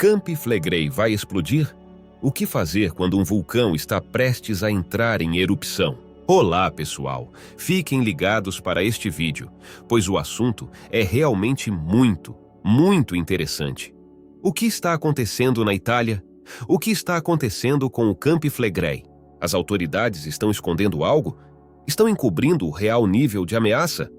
Campi Flegrei vai explodir? O que fazer quando um vulcão está prestes a entrar em erupção? Olá, pessoal! Fiquem ligados para este vídeo, pois o assunto é realmente muito interessante. O que está acontecendo na Itália? O que está acontecendo com o Campi Flegrei? As autoridades estão escondendo algo? Estão encobrindo o real nível de ameaça?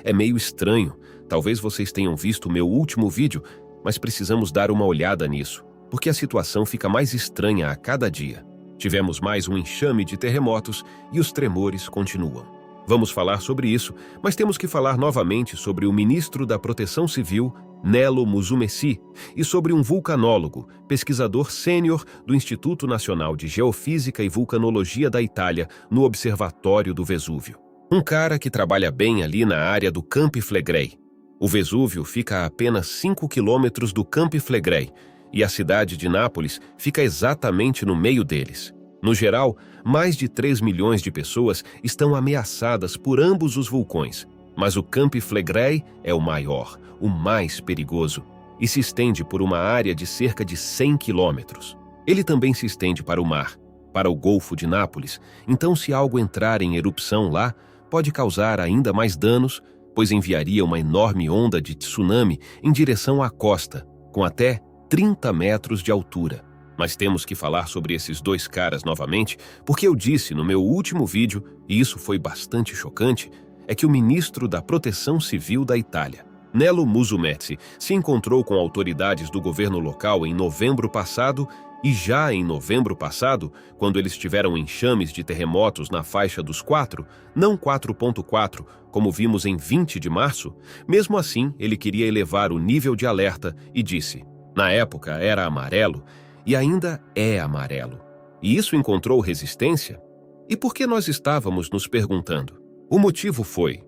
É meio estranho. Talvez vocês tenham visto meu último vídeo, mas precisamos dar uma olhada nisso, porque a situação fica mais estranha a cada dia. Tivemos mais um enxame de terremotos e os tremores continuam. Vamos falar sobre isso, mas temos que falar novamente sobre o ministro da Proteção Civil, Nello Musumeci, e sobre um vulcanólogo, pesquisador sênior do Instituto Nacional de Geofísica e Vulcanologia da Itália, no Observatório do Vesúvio. Um cara que trabalha bem ali na área do Campi Flegrei. O Vesúvio fica a apenas 5 quilômetros do Campi Flegrei, e a cidade de Nápoles fica exatamente no meio deles. No geral, mais de 3 milhões de pessoas estão ameaçadas por ambos os vulcões, mas o Campi Flegrei é o maior, o mais perigoso, e se estende por uma área de cerca de 100 quilômetros. Ele também se estende para o mar, para o Golfo de Nápoles, então se algo entrar em erupção lá, pode causar ainda mais danos, pois enviaria uma enorme onda de tsunami em direção à costa, com até 30 metros de altura. Mas temos que falar sobre esses dois caras novamente, porque eu disse no meu último vídeo, e isso foi bastante chocante, é que o ministro da Proteção Civil da Itália, Nello Musumeci, se encontrou com autoridades do governo local em novembro passado, e já em novembro passado, quando eles tiveram enxames de terremotos na faixa dos 4, não 4.4, como vimos em 20 de março, mesmo assim ele queria elevar o nível de alerta e disse: na época era amarelo e ainda é amarelo. E isso encontrou resistência? E por que nós estávamos nos perguntando? O motivo foi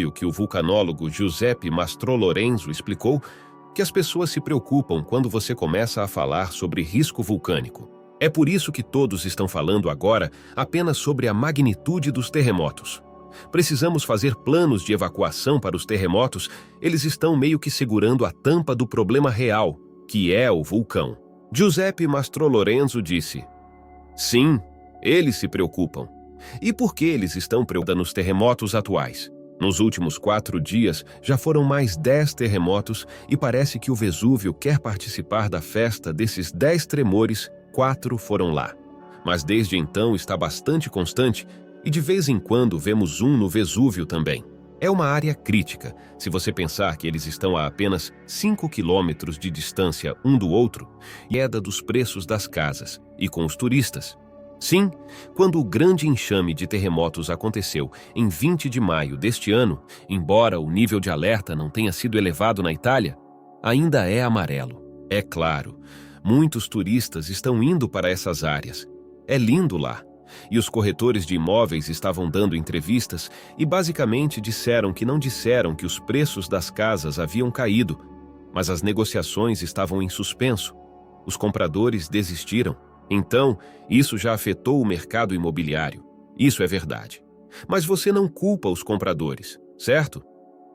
o que o vulcanólogo Giuseppe Mastrolorenzo explicou, que as pessoas se preocupam quando você começa a falar sobre risco vulcânico. É por isso que todos estão falando agora apenas sobre a magnitude dos terremotos. Precisamos fazer planos de evacuação para os terremotos, eles estão meio que segurando a tampa do problema real, que é o vulcão. Giuseppe Mastrolorenzo disse: sim, eles se preocupam. E por que eles estão preocupados nos terremotos atuais? Nos últimos 4 dias, já foram mais 10 terremotos e parece que o Vesúvio quer participar da festa desses 10 tremores, 4 foram lá. Mas desde então está bastante constante e de vez em quando vemos um no Vesúvio também. É uma área crítica, se você pensar que eles estão a apenas 5 quilômetros de distância um do outro, e queda dos preços das casas e com os turistas. Sim, quando o grande enxame de terremotos aconteceu em 20 de maio deste ano, embora o nível de alerta não tenha sido elevado na Itália, ainda é amarelo. É claro, muitos turistas estão indo para essas áreas. É lindo lá. E os corretores de imóveis estavam dando entrevistas e basicamente disseram que os preços das casas haviam caído, mas as negociações estavam em suspenso. Os compradores desistiram. Então, isso já afetou o mercado imobiliário. Isso é verdade. Mas você não culpa os compradores, certo?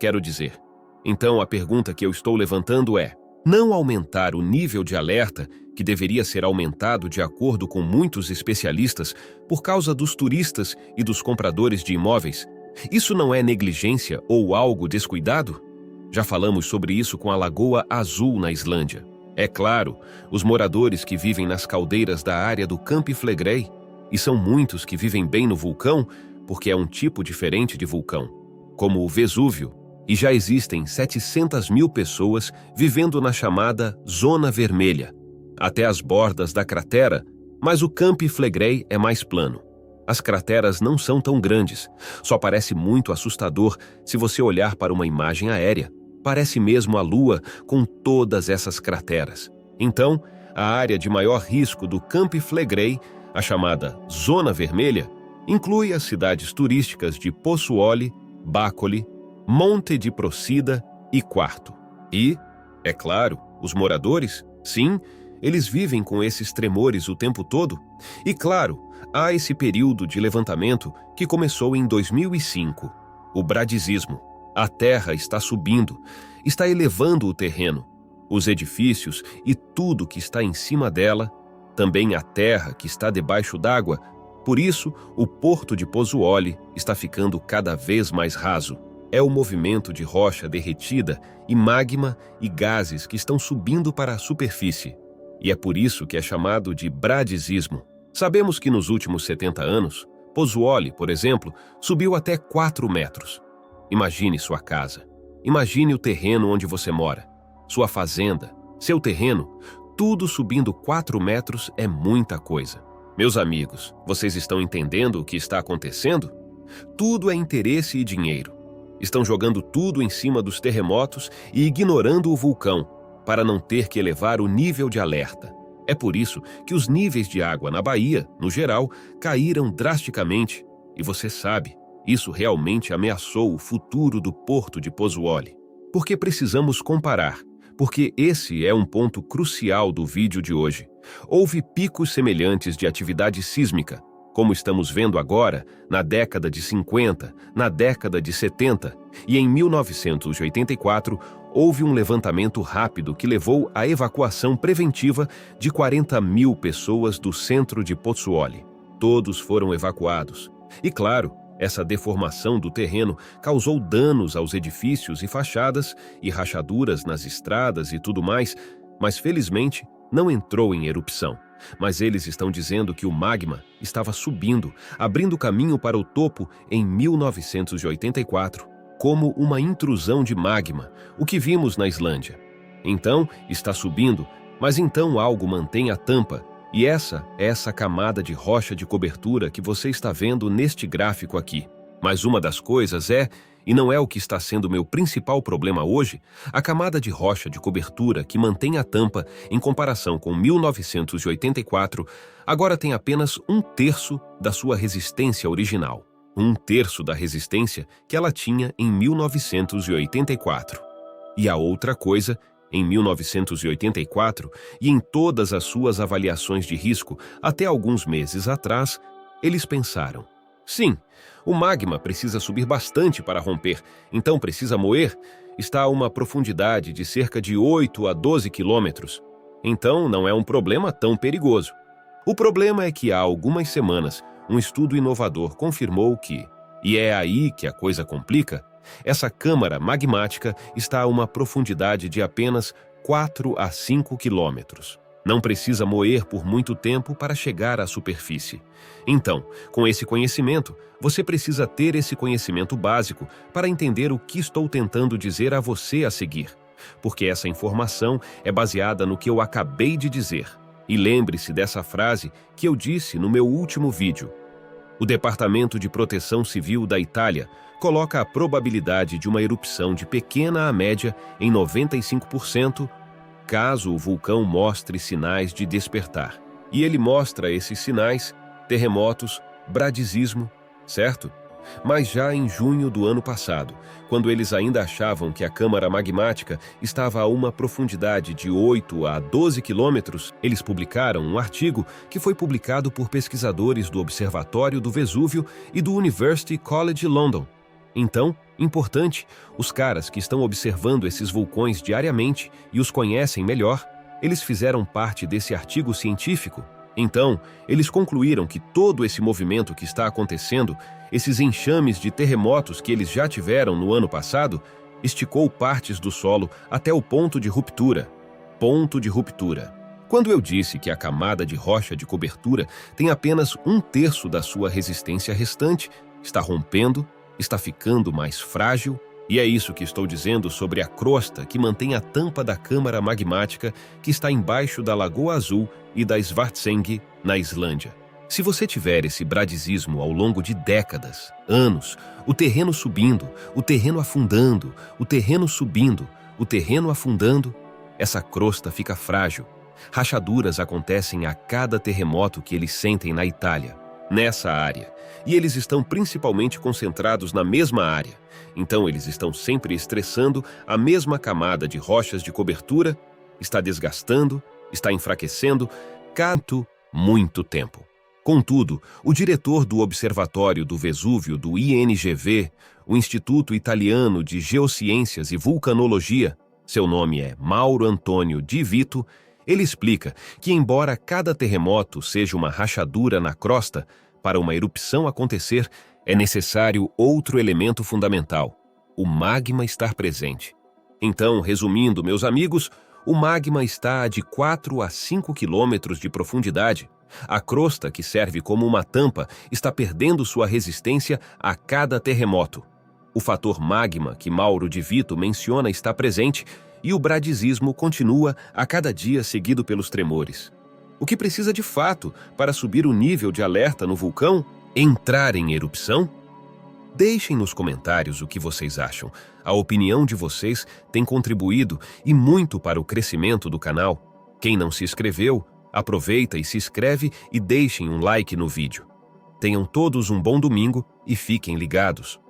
Quero dizer. Então, a pergunta que eu estou levantando é: não aumentar o nível de alerta, que deveria ser aumentado de acordo com muitos especialistas, por causa dos turistas e dos compradores de imóveis, isso não é negligência ou algo descuidado? Já falamos sobre isso com a Lagoa Azul na Islândia. É claro, os moradores que vivem nas caldeiras da área do Campi Flegrei, e são muitos que vivem bem no vulcão, porque é um tipo diferente de vulcão, como o Vesúvio, e já existem 700 mil pessoas vivendo na chamada Zona Vermelha, até as bordas da cratera, mas o Campi Flegrei é mais plano. As crateras não são tão grandes, só parece muito assustador se você olhar para uma imagem aérea. Parece mesmo a Lua com todas essas crateras. Então, a área de maior risco do Campi Flegrei, a chamada Zona Vermelha, inclui as cidades turísticas de Pozzuoli, Bacoli, Monte di Procida e Quarto. E, é claro, os moradores, sim, eles vivem com esses tremores o tempo todo. E claro, há esse período de levantamento que começou em 2005, o bradisismo. A terra está subindo, está elevando o terreno. os edifícios e tudo que está em cima dela, também a terra que está debaixo d'água. Por isso, o porto de Pozzuoli está ficando cada vez mais raso. É o movimento de rocha derretida e magma e gases que estão subindo para a superfície. E é por isso que é chamado de bradisismo. Sabemos que nos últimos 70 anos, Pozzuoli, por exemplo, subiu até 4 metros. Imagine sua casa. Imagine o terreno onde você mora. Sua fazenda, seu terreno, tudo subindo 4 metros é muita coisa. Meus amigos, vocês estão entendendo o que está acontecendo? Tudo é interesse e dinheiro. Estão jogando tudo em cima dos terremotos e ignorando o vulcão, para não ter que elevar o nível de alerta. É por isso que os níveis de água na Bahia, no geral, caíram drasticamente. E você sabe, isso realmente ameaçou o futuro do porto de Pozzuoli. Porque precisamos comparar, porque esse é um ponto crucial do vídeo de hoje. Houve picos semelhantes de atividade sísmica, como estamos vendo agora, na década de 50, na década de 70, e em 1984 houve um levantamento rápido que levou à evacuação preventiva de 40 mil pessoas do centro de Pozzuoli. Todos foram evacuados. E claro, essa deformação do terreno causou danos aos edifícios e fachadas e rachaduras nas estradas e tudo mais, mas felizmente não entrou em erupção. Mas eles estão dizendo que o magma estava subindo, abrindo caminho para o topo em 1984, como uma intrusão de magma, o que vimos na Islândia. Então, está subindo, mas então algo mantém a tampa, e essa é essa camada de rocha de cobertura que você está vendo neste gráfico aqui. Mas uma das coisas é, e não é o que está sendo meu principal problema hoje, a camada de rocha de cobertura que mantém a tampa em comparação com 1984, agora tem apenas 1/3 da sua resistência original. 1/3 da resistência que ela tinha em 1984. E a outra coisa, em 1984 e em todas as suas avaliações de risco até alguns meses atrás, eles pensaram: sim, o magma precisa subir bastante para romper, então precisa moer. Está a uma profundidade de cerca de 8 a 12 quilômetros. Então não é um problema tão perigoso. O problema é que há algumas semanas, um estudo inovador confirmou que, e é aí que a coisa complica, essa câmara magmática está a uma profundidade de apenas 4 a 5 quilômetros. Não precisa moer por muito tempo para chegar à superfície. Então, com esse conhecimento, você precisa ter esse conhecimento básico para entender o que estou tentando dizer a você a seguir. Porque essa informação é baseada no que eu acabei de dizer. E lembre-se dessa frase que eu disse no meu último vídeo. O Departamento de Proteção Civil da Itália coloca a probabilidade de uma erupção de pequena a média em 95%, caso o vulcão mostre sinais de despertar. E ele mostra esses sinais, terremotos, bradisismo, certo? Mas já em junho do ano passado, quando eles ainda achavam que a câmara magmática estava a uma profundidade de 8 a 12 quilômetros, eles publicaram um artigo que foi publicado por pesquisadores do Observatório do Vesúvio e do University College London. Então, importante, os caras que estão observando esses vulcões diariamente e os conhecem melhor, eles fizeram parte desse artigo científico. Então, eles concluíram que todo esse movimento que está acontecendo, esses enxames de terremotos que eles já tiveram no ano passado, esticou partes do solo até o ponto de ruptura. Ponto de ruptura. Quando eu disse que a camada de rocha de cobertura tem apenas 1/3 da sua resistência restante, está rompendo, está ficando mais frágil, e é isso que estou dizendo sobre a crosta que mantém a tampa da câmara magmática que está embaixo da Lagoa Azul e da Svartsengi, na Islândia. Se você tiver esse bradisismo ao longo de décadas, anos, o terreno subindo, o terreno afundando, o terreno subindo, o terreno afundando, essa crosta fica frágil. Rachaduras acontecem a cada terremoto que eles sentem na Itália, nessa área, e eles estão principalmente concentrados na mesma área. Então eles estão sempre estressando a mesma camada de rochas de cobertura, está desgastando, está enfraquecendo, muito tempo. Contudo, o diretor do Observatório do Vesúvio do INGV, o Instituto Italiano de Geociências e Vulcanologia, Seu nome é Mauro Antônio Di Vito. Ele explica que, embora cada terremoto seja uma rachadura na crosta, para uma erupção acontecer, é necessário outro elemento fundamental: o magma estar presente. Então, resumindo, meus amigos, o magma está de 4 a 5 quilômetros de profundidade. A crosta, que serve como uma tampa, está perdendo sua resistência a cada terremoto. O fator magma que Mauro Di Vito menciona está presente e o bradisismo continua a cada dia seguido pelos tremores. O que precisa de fato para subir o nível de alerta no vulcão? Entrar em erupção? Deixem nos comentários o que vocês acham. A opinião de vocês tem contribuído e muito para o crescimento do canal. Quem não se inscreveu, aproveita e se inscreve e deixem um like no vídeo. Tenham todos um bom domingo e fiquem ligados.